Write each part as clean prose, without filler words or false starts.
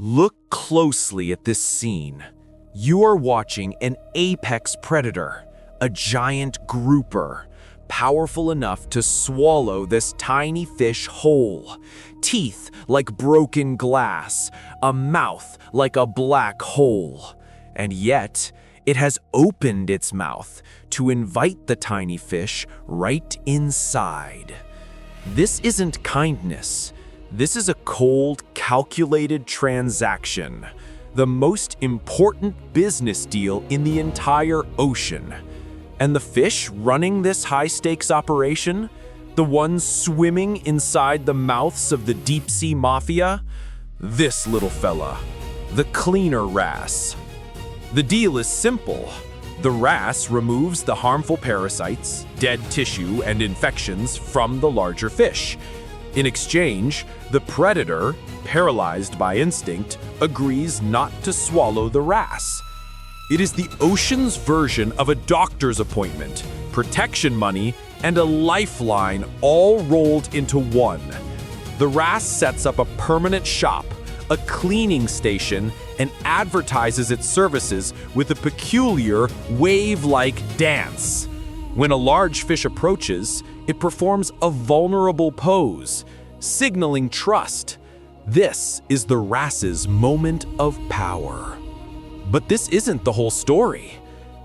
Look closely at this scene. You are watching an apex predator, a giant grouper, powerful enough to swallow this tiny fish whole. Teeth like broken glass, a mouth like a black hole. And yet, it has opened its mouth to invite the tiny fish right inside. This isn't kindness. This is a cold, calculated transaction, the most important business deal in the entire ocean. And the fish running this high-stakes operation, the ones swimming inside the mouths of the deep-sea mafia, this little fella, the Cleaner Wrasse. The deal is simple. The wrasse removes the harmful parasites, dead tissue, and infections from the larger fish. In exchange, the predator, paralyzed by instinct, agrees not to swallow the wrasse. It is the ocean's version of a doctor's appointment, protection money, and a lifeline all rolled into one. The wrasse sets up a permanent shop, a cleaning station, and advertises its services with a peculiar wave-like dance. When a large fish approaches, it performs a vulnerable pose, signaling trust. This is the wrasse's moment of power. But this isn't the whole story.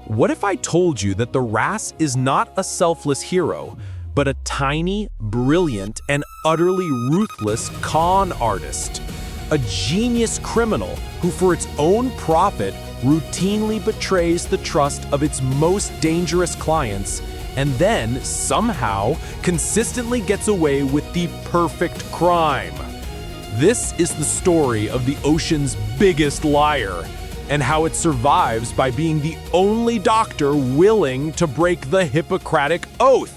What if I told you that the wrasse is not a selfless hero, but a tiny, brilliant, and utterly ruthless con artist? A genius criminal who, for its own profit, routinely betrays the trust of its most dangerous clients and then, somehow, consistently gets away with the perfect crime. This is the story of the ocean's biggest liar, and how it survives by being the only doctor willing to break the Hippocratic Oath.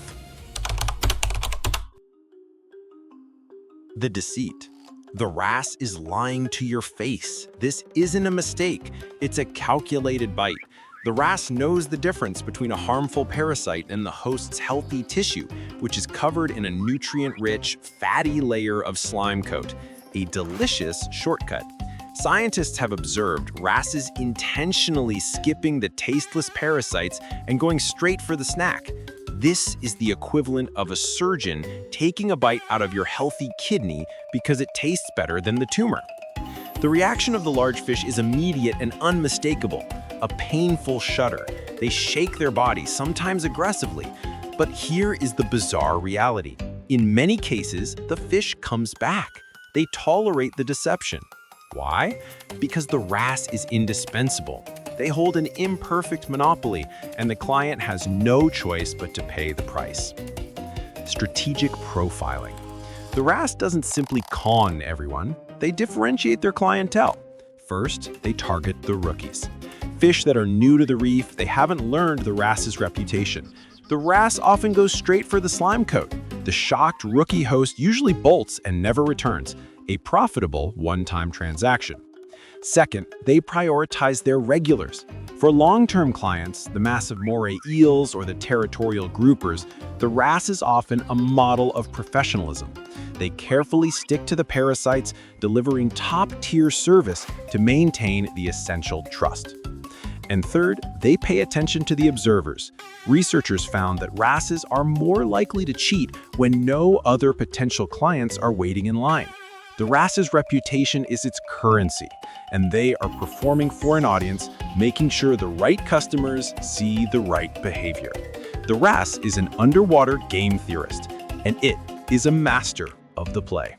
The deceit. The wrasse is lying to your face. This isn't a mistake. It's a calculated bite. The wrasse knows the difference between a harmful parasite and the host's healthy tissue, which is covered in a nutrient-rich, fatty layer of slime coat, a delicious shortcut. Scientists have observed wrasses intentionally skipping the tasteless parasites and going straight for the snack. This is the equivalent of a surgeon taking a bite out of your healthy kidney because it tastes better than the tumor. The reaction of the large fish is immediate and unmistakable, a painful shudder. They shake their body, sometimes aggressively. But here is the bizarre reality. In many cases, the fish comes back. They tolerate the deception. Why? Because the wrasse is indispensable. They hold an imperfect monopoly, and the client has no choice but to pay the price. Strategic profiling. The wrasse doesn't simply con everyone. They differentiate their clientele. First, they target the rookies. Fish that are new to the reef, they haven't learned the wrasse's reputation. The wrasse often goes straight for the slime coat. The shocked rookie host usually bolts and never returns, a profitable one-time transaction. Second, they prioritize their regulars. For long-term clients, the massive moray eels or the territorial groupers, the wrasse is often a model of professionalism. They carefully stick to the parasites, delivering top-tier service to maintain the essential trust. And third, they pay attention to the observers. Researchers found that wrasses are more likely to cheat when no other potential clients are waiting in line. The wrasse's reputation is its currency, and they are performing for an audience, making sure the right customers see the right behavior. The wrasse is an underwater game theorist, and it is a master of the play.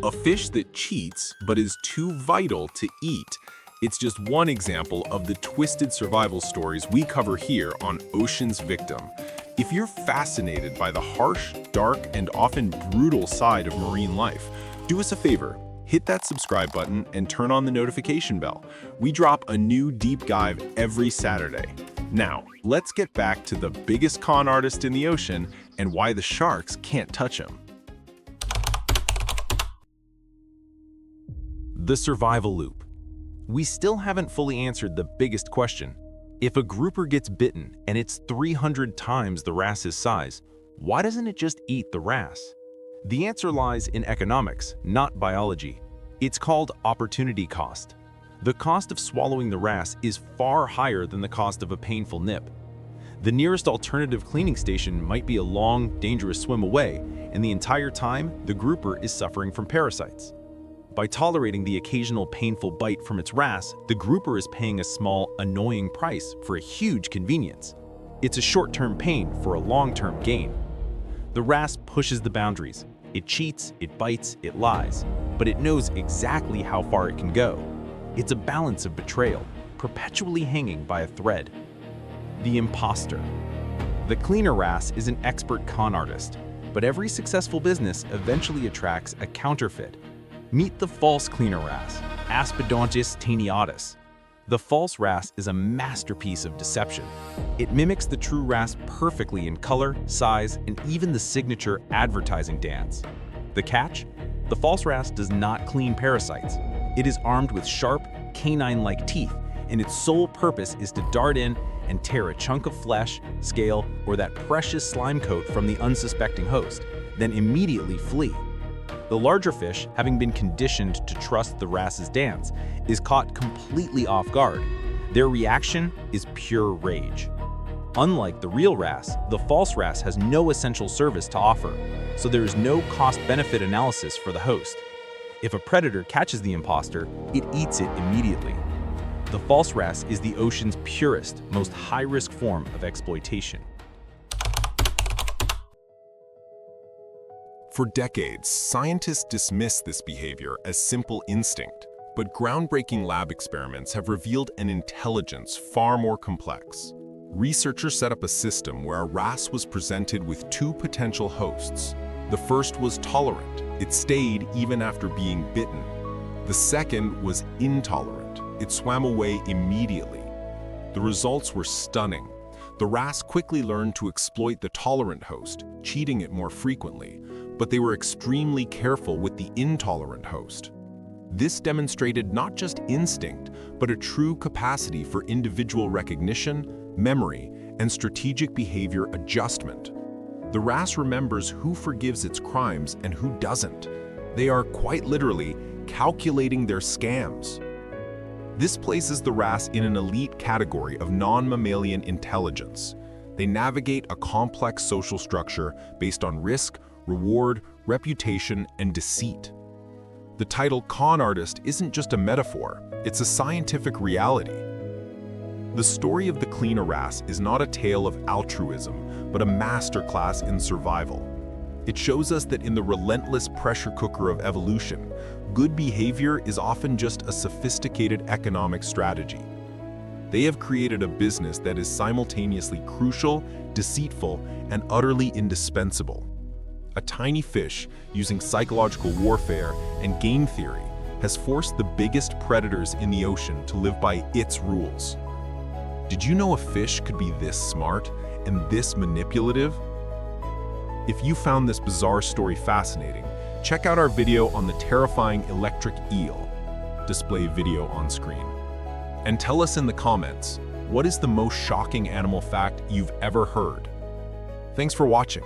A fish that cheats but is too vital to eat. It's just one example of the twisted survival stories we cover here on Ocean's Victim. If you're fascinated by the harsh, dark, and often brutal side of marine life, do us a favor, hit that subscribe button and turn on the notification bell. We drop a new deep dive every Saturday. Now, let's get back to the biggest con artist in the ocean and why the sharks can't touch him. The survival loop. We still haven't fully answered the biggest question. If a grouper gets bitten and it's 300 times the wrasse's size, why doesn't it just eat the wrasse? The answer lies in economics, not biology. It's called opportunity cost. The cost of swallowing the wrasse is far higher than the cost of a painful nip. The nearest alternative cleaning station might be a long, dangerous swim away, and the entire time, the grouper is suffering from parasites. By tolerating the occasional painful bite from its wrasse, the grouper is paying a small, annoying price for a huge convenience. It's a short-term pain for a long-term gain. The wrasse pushes the boundaries. It cheats, it bites, it lies, but it knows exactly how far it can go. It's a balance of betrayal, perpetually hanging by a thread. The imposter. The Cleaner Wrasse is an expert con artist, but every successful business eventually attracts a counterfeit. Meet the false Cleaner Wrasse, Aspidontis taeniatus. The false wrasse is a masterpiece of deception. It mimics the true wrasse perfectly in color, size, and even the signature advertising dance. The catch? The false wrasse does not clean parasites. It is armed with sharp, canine-like teeth, and its sole purpose is to dart in and tear a chunk of flesh, scale, or that precious slime coat from the unsuspecting host, then immediately flee. The larger fish, having been conditioned to trust the wrasse's dance, is caught completely off guard. Their reaction is pure rage. Unlike the real wrasse, the false wrasse has no essential service to offer, so there is no cost-benefit analysis for the host. If a predator catches the imposter, it eats it immediately. The false wrasse is the ocean's purest, most high-risk form of exploitation. For decades, scientists dismissed this behavior as simple instinct, but groundbreaking lab experiments have revealed an intelligence far more complex. Researchers set up a system where a wrasse was presented with two potential hosts. The first was tolerant. It stayed even after being bitten. The second was intolerant. It swam away immediately. The results were stunning. The wrasse quickly learned to exploit the tolerant host, cheating it more frequently, but they were extremely careful with the intolerant host. This demonstrated not just instinct, but a true capacity for individual recognition, memory, and strategic behavior adjustment. The wrasse remembers who forgives its crimes and who doesn't. They are quite literally calculating their scams. This places the wrasse in an elite category of non-mammalian intelligence. They navigate a complex social structure based on risk, reward, reputation, and deceit. The title con artist isn't just a metaphor, it's a scientific reality. The story of the Cleaner Wrasse is not a tale of altruism, but a masterclass in survival. It shows us that in the relentless pressure cooker of evolution, good behavior is often just a sophisticated economic strategy. They have created a business that is simultaneously crucial, deceitful, and utterly indispensable. A tiny fish, using psychological warfare and game theory, has forced the biggest predators in the ocean to live by its rules. Did you know a fish could be this smart and this manipulative? If you found this bizarre story fascinating, check out our video on the terrifying electric eel. Display video on screen. And tell us in the comments, what is the most shocking animal fact you've ever heard? Thanks for watching.